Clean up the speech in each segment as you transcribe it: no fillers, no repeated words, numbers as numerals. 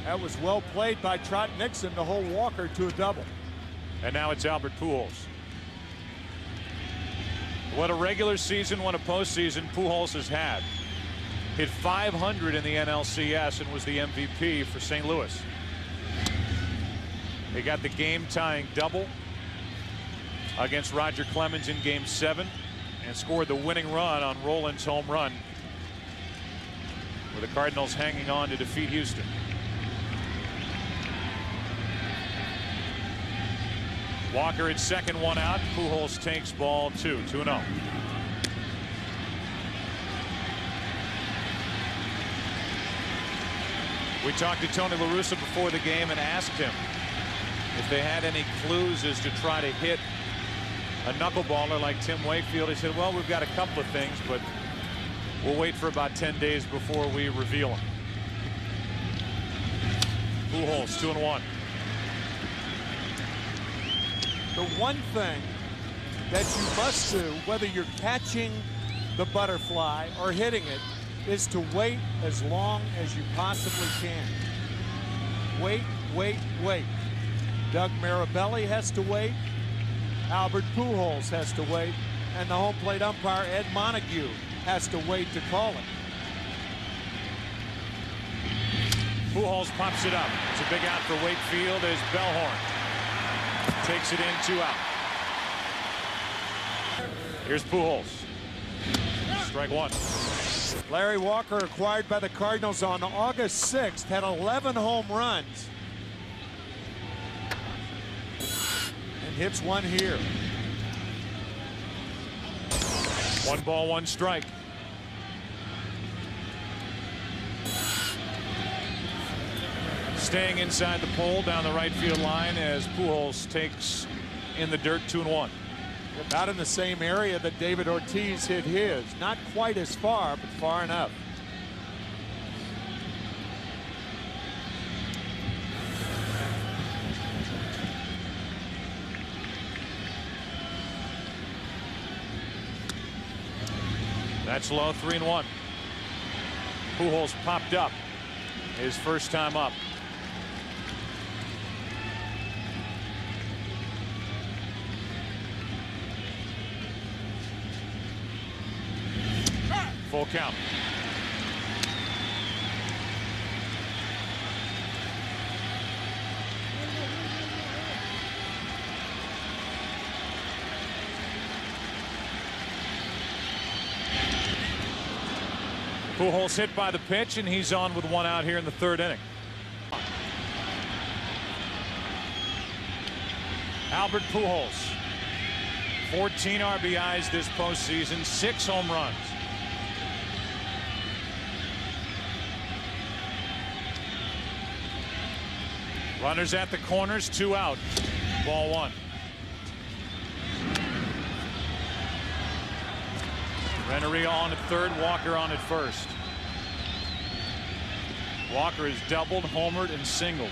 That was well played by Trot Nixon to hold Walker to a double. And now it's Albert Pujols. What a regular season, what a postseason Pujols has had. Hit .500 in the NLCS and was the MVP for St. Louis. He got the game-tying double against Roger Clemens in Game 7 and scored the winning run on Roland's home run, with the Cardinals hanging on to defeat Houston. Walker at second, one out. Pujols takes ball 2, 2-0. We talked to Tony La Russa before the game and asked him if they had any clues as to try to hit a knuckleballer like Tim Wakefield. He said, well, we've got a couple of things, but we'll wait for about 10 days before we reveal them. Pujols 2-1. The one thing that you must do, whether you're catching the butterfly or hitting it, is to wait as long as you possibly can. Wait, wait, wait. Doug Mirabelli has to wait. Albert Pujols has to wait. And the home plate umpire, Ed Montague, has to wait to call it. Pujols pops it up. It's a big out for Wakefield as Bellhorn takes it in, 2 out. Here's Pujols. Strike 1. Larry Walker, acquired by the Cardinals on August 6th, had 11 home runs. And hits one here. 1 ball, 1 strike. Staying inside the pole down the right field line as Pujols takes in the dirt, 2-1. About in the same area that David Ortiz hit his. Not quite as far, but far enough. That's low, 3-1. Pujols popped up his first time up. Full count. Pujols hit by the pitch, and he's on with 1 out here in the 3rd inning. Albert Pujols, 14 RBIs this postseason, 6 home runs. Runners at the corners, 2 out. Ball 1. Renneria on at 3rd, Walker on at 1st. Walker has doubled, homered, and singled.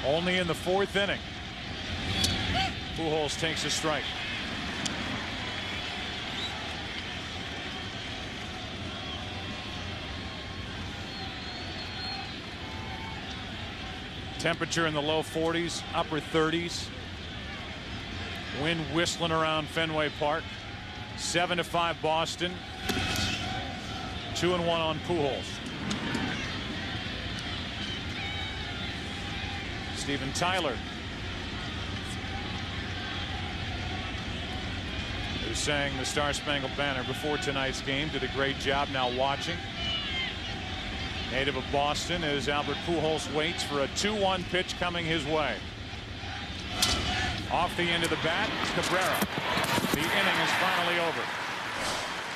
Only in the 4th inning. Pujols takes a strike. Temperature in the low 40s, upper 30s. Wind whistling around Fenway Park. 7-5 Boston. 2-1 on Pujols. Steven Tyler, who sang the Star Spangled Banner before tonight's game, did a great job now watching. Native of Boston, as Albert Pujols waits for a 2-1 pitch coming his way. Off the end of the bat, Cabrera. The inning is finally over.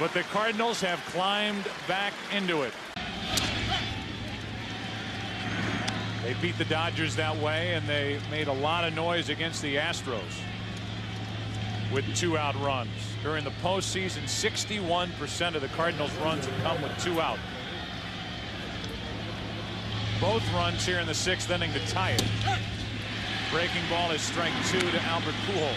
But the Cardinals have climbed back into it. They beat the Dodgers that way, and they made a lot of noise against the Astros with 2-out runs. During the postseason, 61% of the Cardinals' runs have come with 2 out. Both runs here in the 6th inning to tie it. Breaking ball is strike 2 to Albert Pujols.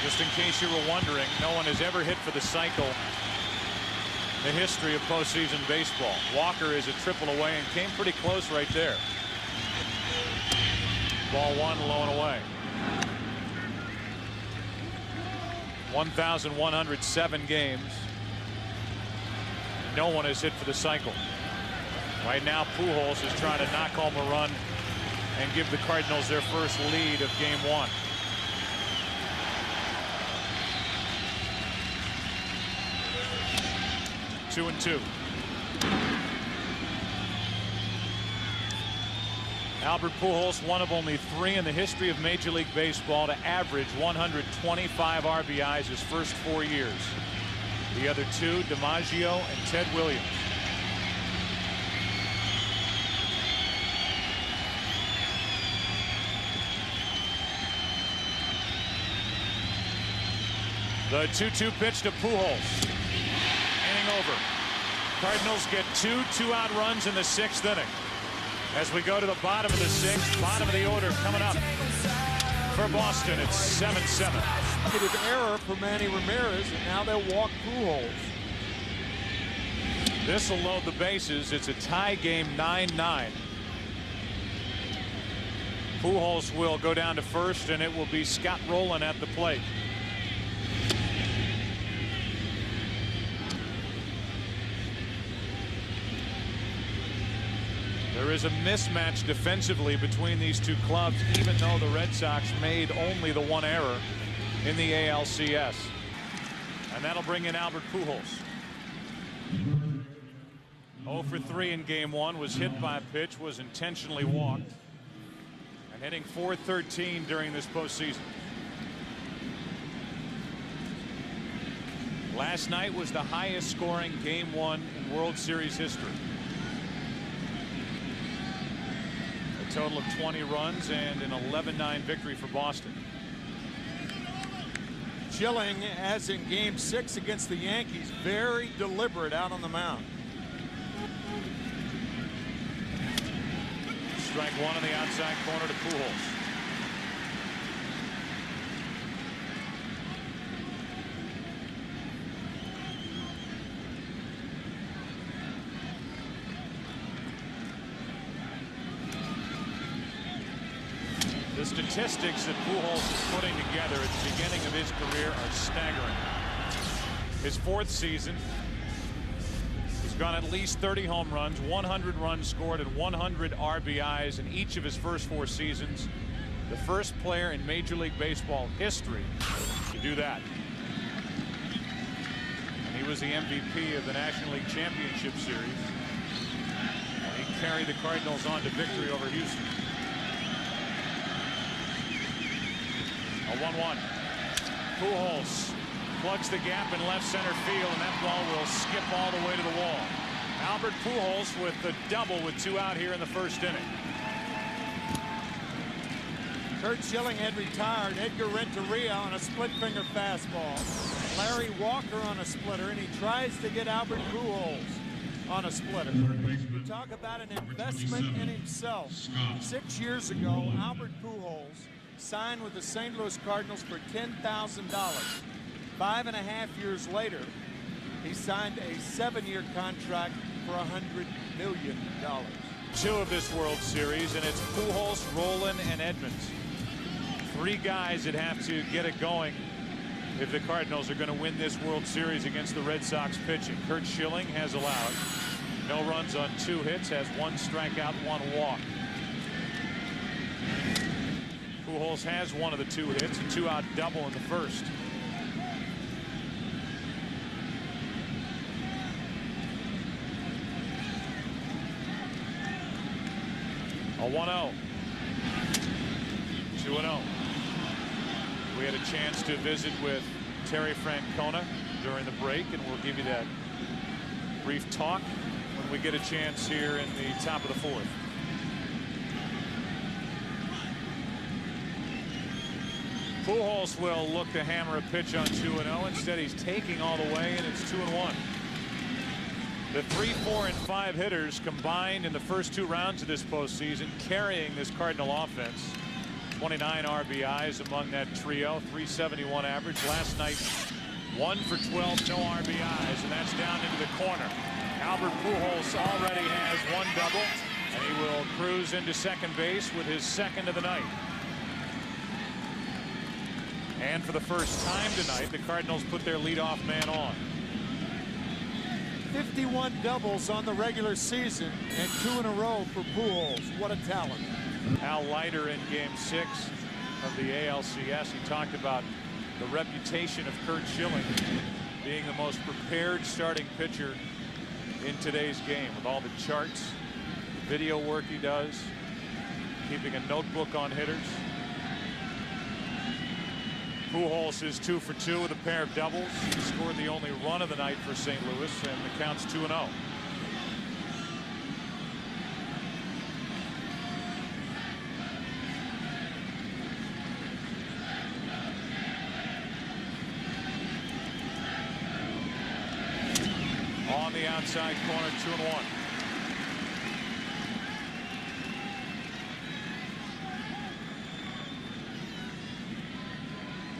Just in case you were wondering, no one has ever hit for the cycle in the history of postseason baseball. Walker is a triple away and came pretty close right there. Ball one, low and away. 1,107 games. No one has hit for the cycle. Right now, Pujols is trying to knock home a run and give the Cardinals their first lead of game one. Two and two. Albert Pujols, one of only 3 in the history of Major League Baseball to average 125 RBIs his first 4 years. The other 2, DiMaggio and Ted Williams. The 2-2 pitch to Pujols. Inning over. Cardinals get 2 2-out runs in the 6th inning. As we go to the bottom of the 6th, bottom of the order coming up for Boston. It's 7-7. Negative error for Manny Ramirez, and now they'll walk Pujols. This will load the bases. It's a tie game, 9-9. Pujols will go down to first, and it will be Scott Rowland at the plate. There is a mismatch defensively between these two clubs, even though the Red Sox made only the 1 error in the ALCS. And that'll bring in Albert Pujols. 0 for 3 in game 1, was hit by a pitch, was intentionally walked, and hitting .413 during this postseason. Last night was the highest scoring game 1 in World Series history. Total of 20 runs and an 11-9 victory for Boston. Schilling, as in game 6 against the Yankees, very deliberate out on the mound. Strike 1 on the outside corner to Pujols. The statistics that Pujols is putting together at the beginning of his career are staggering. His 4th season, he's gone at least 30 home runs, 100 runs scored, and 100 RBIs in each of his first 4 seasons. The first player in Major League Baseball history to do that. And he was the MVP of the National League Championship Series. And he carried the Cardinals on to victory over Houston. A 1-1. Pujols plugs the gap in left center field, and that ball will skip all the way to the wall. Albert Pujols with the double with 2 out here in the 1st inning. Kurt Schilling had retired. Edgar Renteria on a split finger fastball. Larry Walker on a splitter, and he tries to get Albert Pujols on a splitter. You talk about an investment in himself. 6 years ago, Albert Pujols signed with the St. Louis Cardinals for $10,000. 5.5 years later, he signed a 7-year contract for $100 million. 2 of this World Series, and it's Pujols, Rowland, and Edmonds. 3 guys that have to get it going if the Cardinals are going to win this World Series against the Red Sox pitching. Kurt Schilling has allowed no runs on 2 hits, has 1 strikeout, 1 walk. Pujols has 1 of the 2 hits, a 2-out double in the 1st. A 1-0. 2-0. We had a chance to visit with Terry Francona during the break, and we'll give you that brief talk when we get a chance here in the top of the 4th. Pujols will look to hammer a pitch on 2-0. Instead, he's taking all the way, and it's 2-1. The 3, 4, and 5 hitters combined in the first 2 rounds of this postseason, carrying this Cardinal offense. 29 RBIs among that trio, 371 average. Last night, 1 for 12, no RBIs, and that's down into the corner. Albert Pujols already has 1 double, and he will cruise into second base with his second of the night. And for the first time tonight, the Cardinals put their leadoff man on. 51 doubles on the regular season and 2 in a row for Pujols. What a talent. Al Leiter in Game 6 of the ALCS. He talked about the reputation of Kurt Schilling being the most prepared starting pitcher in today's game, with all the charts, the video work he does, keeping a notebook on hitters. Pujols is 2 for 2 with a pair of doubles. He scored the only run of the night for St. Louis, and the count's 2-0. On the outside corner, 2-1.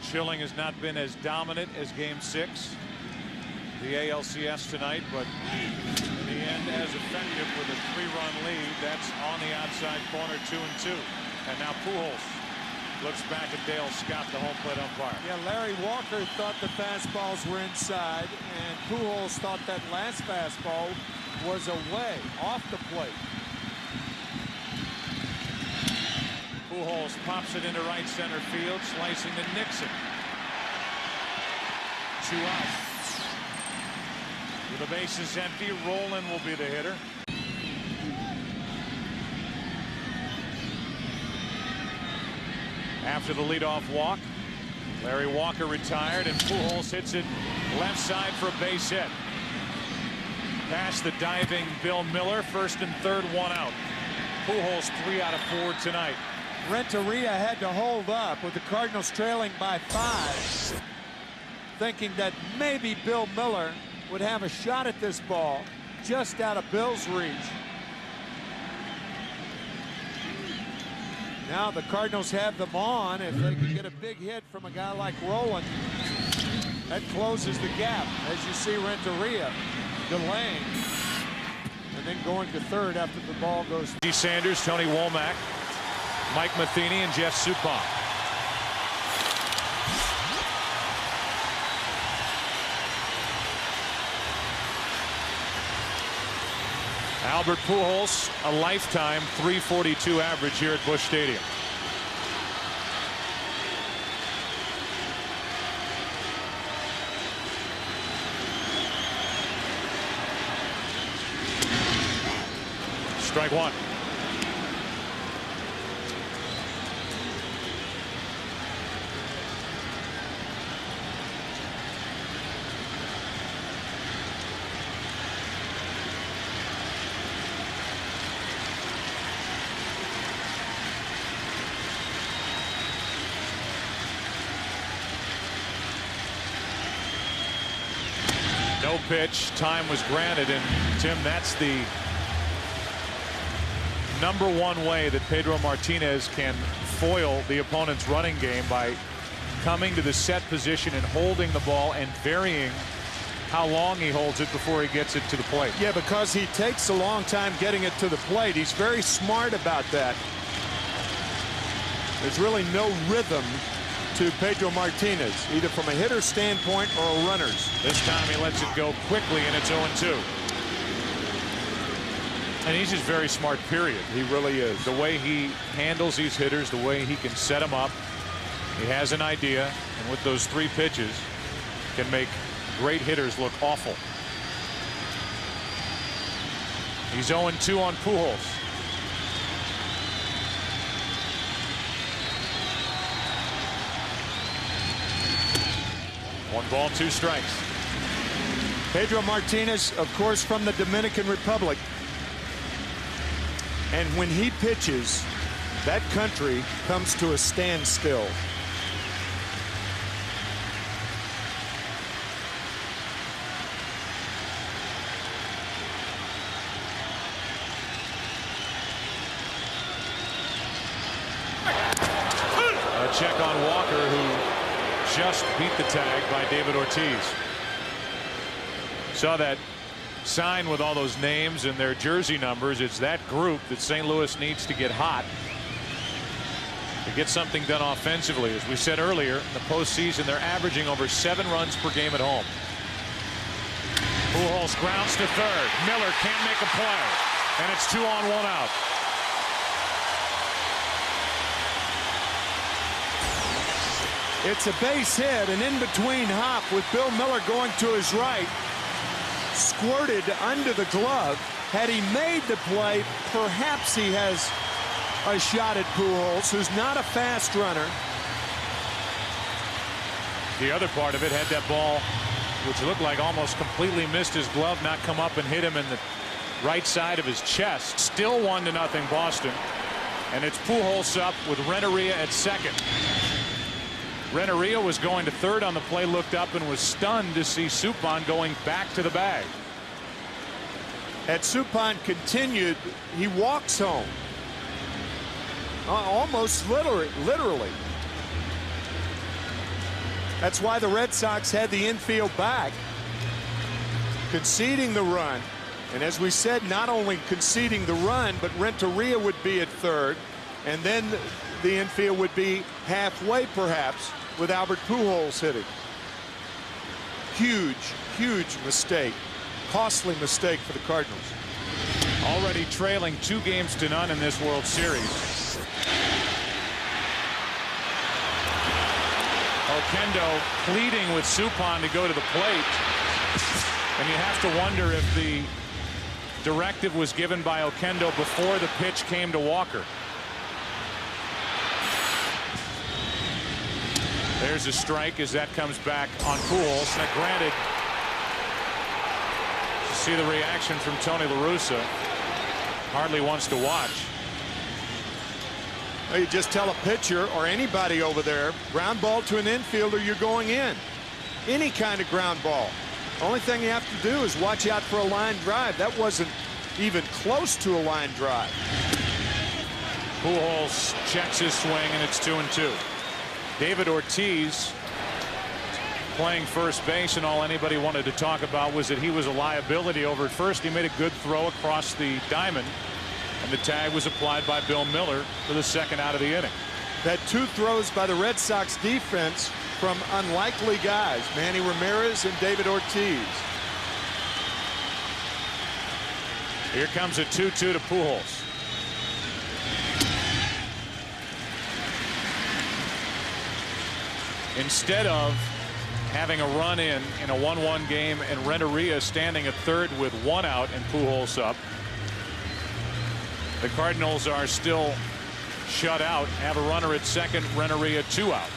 Schilling has not been as dominant as Game 6, the ALCS tonight, but in the end as effective with a 3-run lead. That's on the outside corner, 2-2. And now Pujols looks back at Dale Scott, the home plate umpire. Yeah, Larry Walker thought the fastballs were inside, and Pujols thought that last fastball was away, off the plate. Pujols pops it into right center field, slicing to Nixon. 2 out. With the bases empty, Rolen will be the hitter. After the leadoff walk, Larry Walker retired, and Pujols hits it left side for a base hit. Past the diving Bill Miller, first and third, 1 out. Pujols 3 out of 4 tonight. Renteria had to hold up with the Cardinals trailing by 5, thinking that maybe Bill Miller would have a shot at this ball just out of Bill's reach. Now the Cardinals have them on. If they can get a big hit from a guy like Rolen, that closes the gap. As you see, Renteria delaying and then going to third after the ball goes. Sanders, Tony Womack, Mike Matheny, and Jeff Suppan. Albert Pujols, a lifetime .342 average here at Busch Stadium. Strike 1. No pitch. Time was granted, and Tim, that's the #1 way that Pedro Martinez can foil the opponent's running game, by coming to the set position and holding the ball and varying how long he holds it before he gets it to the plate. Yeah, because he takes a long time getting it to the plate. He's very smart about that. There's really no rhythm to Pedro Martinez, either from a hitter's standpoint or a runner's. This time he lets it go quickly, and it's 0-2. And he's just very smart, period. He really is. The way he handles these hitters, the way he can set them up. He has an idea, and with those 3 pitches, can make great hitters look awful. He's 0-2 on Pujols. One ball, 2 strikes. Pedro Martinez, of course, from the Dominican Republic. And when he pitches, that country comes to a standstill. check on Walker, who just beat the tag by David Ortiz. Saw that sign with all those names and their jersey numbers. It's that group that St. Louis needs to get hot to get something done offensively. As we said earlier, in the postseason, they're averaging over 7 runs per game at home. Pujols grounds to third. Miller can't make a play, and it's 2 on, 1 out. It's a base hit, and in between hop with Bill Miller going to his right, squirted under the glove. Had he made the play, perhaps he has a shot at Pujols, who's not a fast runner. The other part of it had that ball, which looked like almost completely missed his glove, not come up and hit him in the right side of his chest. Still 1-0 Boston, and it's Pujols up with Renteria at second. Renteria was going to third on the play, looked up and was stunned to see Suppan going back to the bag. Had Suppan continued, he walks home. Almost literally. That's why the Red Sox had the infield back, conceding the run. And as we said, not only conceding the run, but Renteria would be at third, and then the infield would be halfway perhaps with Albert Pujols hitting. Huge mistake. Costly mistake for the Cardinals. Already trailing 2-0 in this World Series. Oquendo pleading with Suppan to go to the plate. And you have to wonder if the directive was given by Oquendo before the pitch came to Walker. There's a strike as that comes back on Pujols. Now, granted, you see the reaction from Tony La Russa. Hardly wants to watch. Well, you just tell a pitcher or anybody over there, ground ball to an infielder, you're going in. Any kind of ground ball. Only thing you have to do is watch out for a line drive. That wasn't even close to a line drive. Pujols checks his swing, and it's 2-2. David Ortiz playing first base, and all anybody wanted to talk about was that he was a liability over at first. He made a good throw across the diamond, and the tag was applied by Bill Miller for the second out of the inning. Had 2 throws by the Red Sox defense from unlikely guys, Manny Ramirez and David Ortiz. Here comes a 2-2 to Pujols. Instead of having a run in a 1-1 game and Renteria standing at third with 1 out and Pujols up, the Cardinals are still shut out, have a runner at second, Renteria 2 out.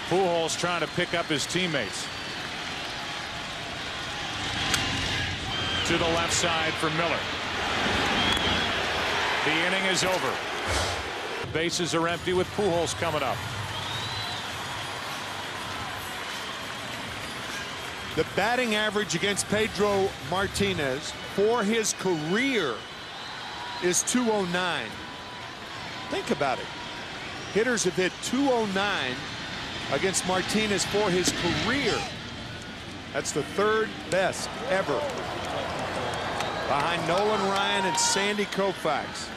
Pujols trying to pick up his teammates. To the left side for Miller. The inning is over. Bases are empty with Pujols coming up. The batting average against Pedro Martinez for his career is .209. Think about it. Hitters have hit .209 against Martinez for his career. That's the 3rd best ever, behind Nolan Ryan and Sandy Koufax.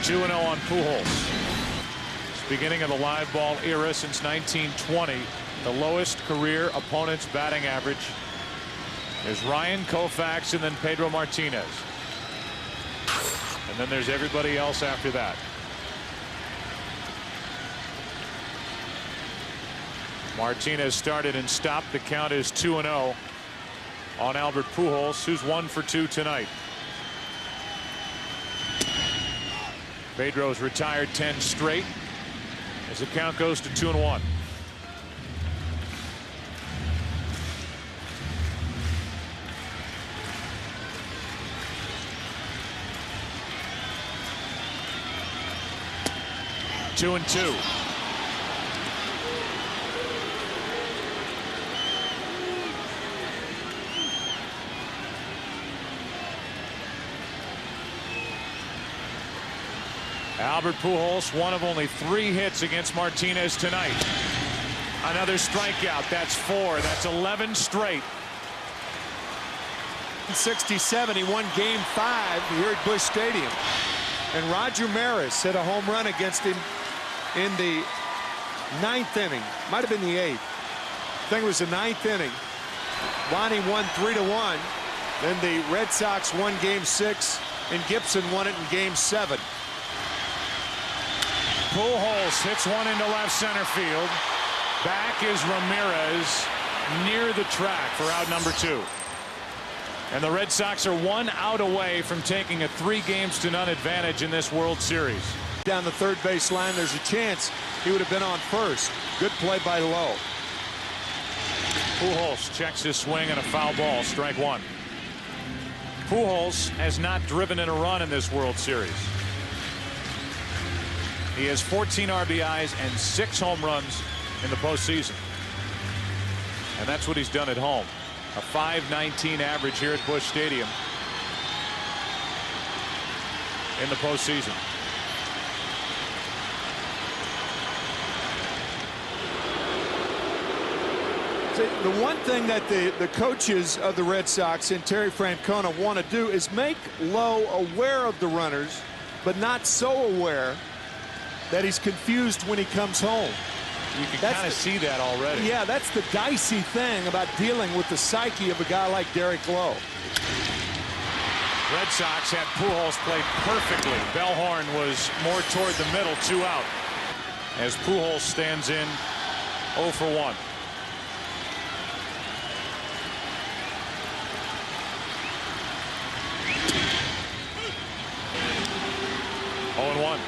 .2-0 on Pujols. Beginning of the live ball era since 1920. The lowest career opponent's batting average is Ryan, Koufax, and then Pedro Martinez. And then there's everybody else after that. Martinez started and stopped. The count is 2-0 on Albert Pujols, who's 1 for 2 tonight. Pedro's retired 10 straight as the count goes to 2-1. Two and 2. Albert Pujols, one of only 3 hits against Martinez tonight. Another strikeout. That's 4. That's 11 straight. In '67, he won Game 5 here at Busch Stadium. And Roger Maris hit a home run against him in the 9th inning. Might have been the 8th. I think it was the 9th inning. Lonnie won 3-1. Then the Red Sox won Game 6, and Gibson won it in Game 7. Pujols hits one into left center field. Back is Ramirez near the track for out number 2. And the Red Sox are 1 out away from taking a 3-0 advantage in this World Series. Down the third base line, there's a chance he would have been on first. Good play by Lowe. Pujols checks his swing and a foul ball, strike 1. Pujols has not driven in a run in this World Series. He has 14 RBIs and 6 home runs in the postseason. And that's what he's done at home. A .519 average here at Busch Stadium in the postseason. The one thing that the coaches of the Red Sox and Terry Francona want to do is make Lowe aware of the runners, but not so aware that he's confused when he comes home. You can kind of see that already. Yeah, that's the dicey thing about dealing with the psyche of a guy like Derek Lowe. Red Sox had Pujols play perfectly. Bellhorn was more toward the middle, 2 out. As Pujols stands in 0 for 1. Oh and 1.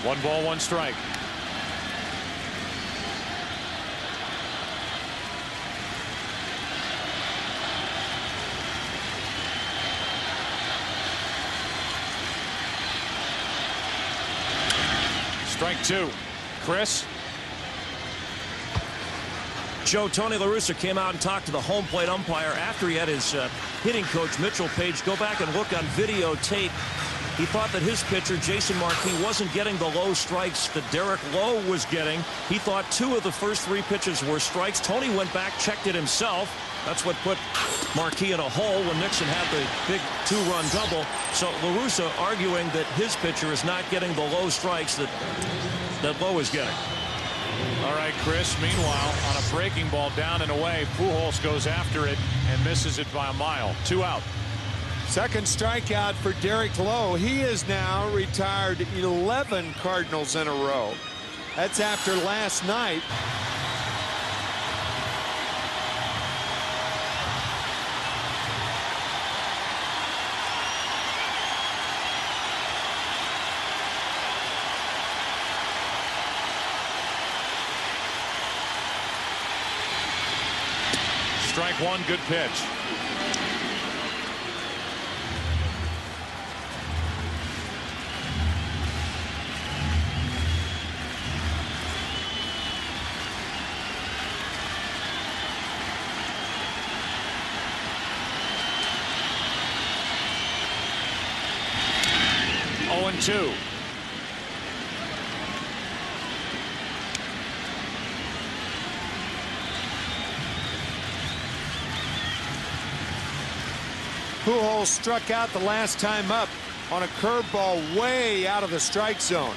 One ball, 1 strike. Strike 2. Chris. Joe, Tony La Russa came out and talked to the home plate umpire after he had his hitting coach Mitchell Page go back and look on videotape. He thought that his pitcher, Jason Marquis, wasn't getting the low strikes that Derek Lowe was getting. He thought 2 of the first 3 pitches were strikes. Tony went back, checked it himself. That's what put Marquis in a hole when Nixon had the big 2-run double. So La Russa arguing that his pitcher is not getting the low strikes that Lowe is getting. All right, Chris. Meanwhile, on a breaking ball down and away, Pujols goes after it and misses it by a mile. 2 out. Second strikeout for Derek Lowe. He has now retired 11 Cardinals in a row. That's after last night. Strike 1, good pitch. Oh and 2. Pujols struck out the last time up on a curveball way out of the strike zone.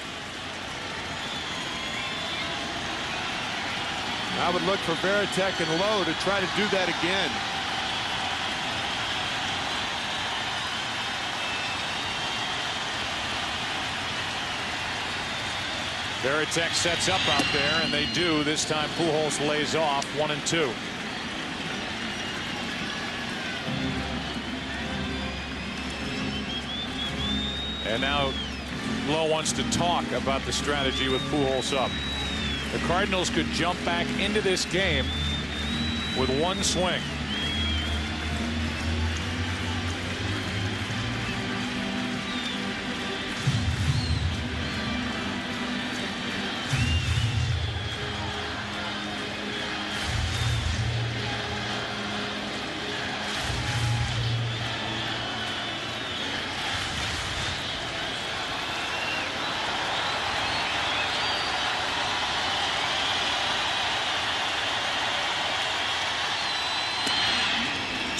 I would look for Varitek and Lowe to try to do that again. Varitek sets up out there, and they do. This time Pujols lays off. 1 and 2. And now Lowe wants to talk about the strategy with Pujols up. The Cardinals could jump back into this game with 1 swing.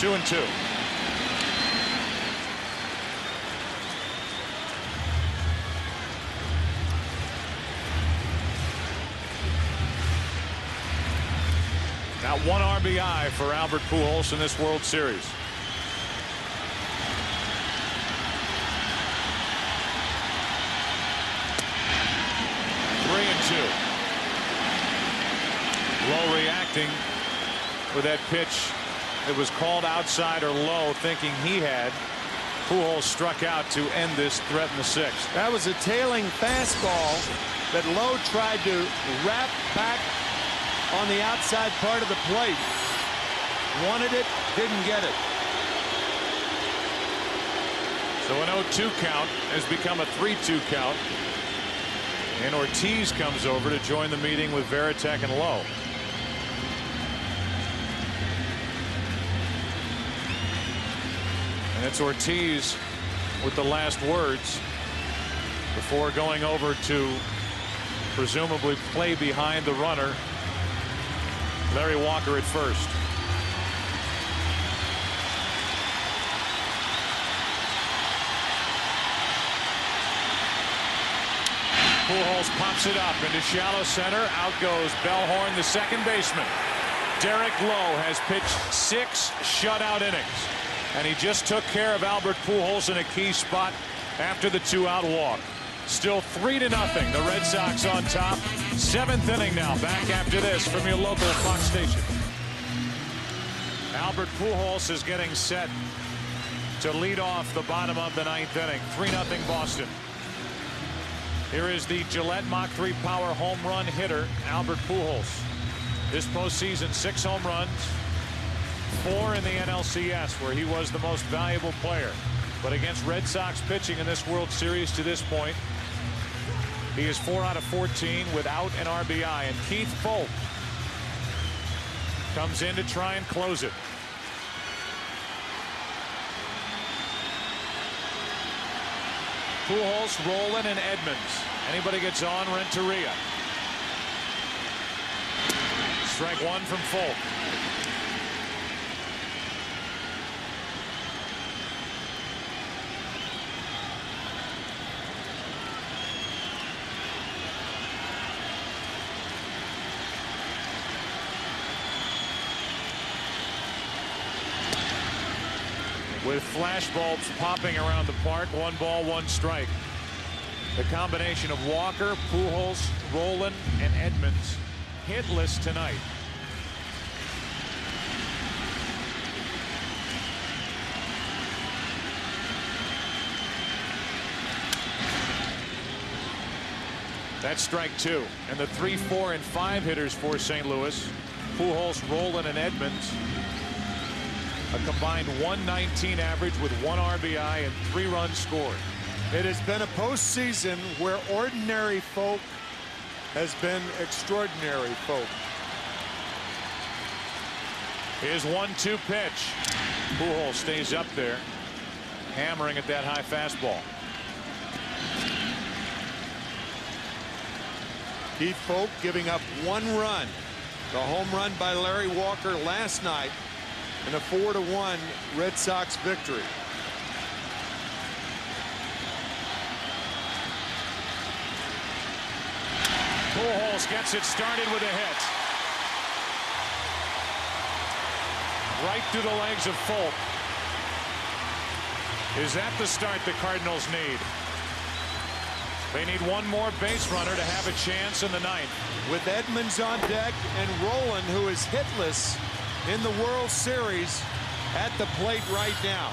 2-2. Now 1 RBI for Albert Pujols in this World Series. Low reacting with that pitch that was called outside or low, thinking he had. Pujols struck out to end this threat in the 6th. That was a tailing fastball that Lowe tried to wrap back on the outside part of the plate. Wanted it, didn't get it. So an 0-2 count has become a 3-2 count. And Ortiz comes over to join the meeting with Varitek and Lowe. And it's Ortiz with the last words before going over to presumably play behind the runner, Larry Walker, at first. Pujols pops it up into shallow center. Out goes Bellhorn, the second baseman. Derek Lowe has pitched 6 shutout innings, and he just took care of Albert Pujols in a key spot after the 2-out walk. Still 3-0. The Red Sox on top. 7th inning now. Back after this from your local Fox station. Albert Pujols is getting set to lead off the bottom of the 9th inning. 3-0 Boston. Here is the Gillette Mach 3 Power home run hitter, Albert Pujols. This postseason, 6 home runs, 4 in the NLCS, where he was the most valuable player. But against Red Sox pitching in this World Series to this point, he is 4 out of 14 without an RBI. And Keith Foulke comes in to try and close it. Pujols, Rowland, and Edmonds. Anybody gets on, Renteria. Strike 1 from Foulke. With flash bulbs popping around the park, 1 ball, 1 strike. The combination of Walker, Pujols, Rowland, and Edmonds hitless tonight. That's strike 2. And the 3, 4, and 5 hitters for St. Louis, Pujols, Rowland, and Edmonds, a combined 119 average with 1 RBI and 3 runs scored. It has been a postseason where ordinary folk has been extraordinary folk. His 1-2 pitch. Pujols stays up there, hammering at that high fastball. Keith Foulke giving up 1 run. The home run by Larry Walker last night in a 4-1 Red Sox victory. Pujols gets it started with a hit. Right through the legs of Foulke. Is that the start the Cardinals need? They need 1 more base runner to have a chance in the 9th. With Edmonds on deck and Rowland, who is hitless in the World Series, at the plate right now.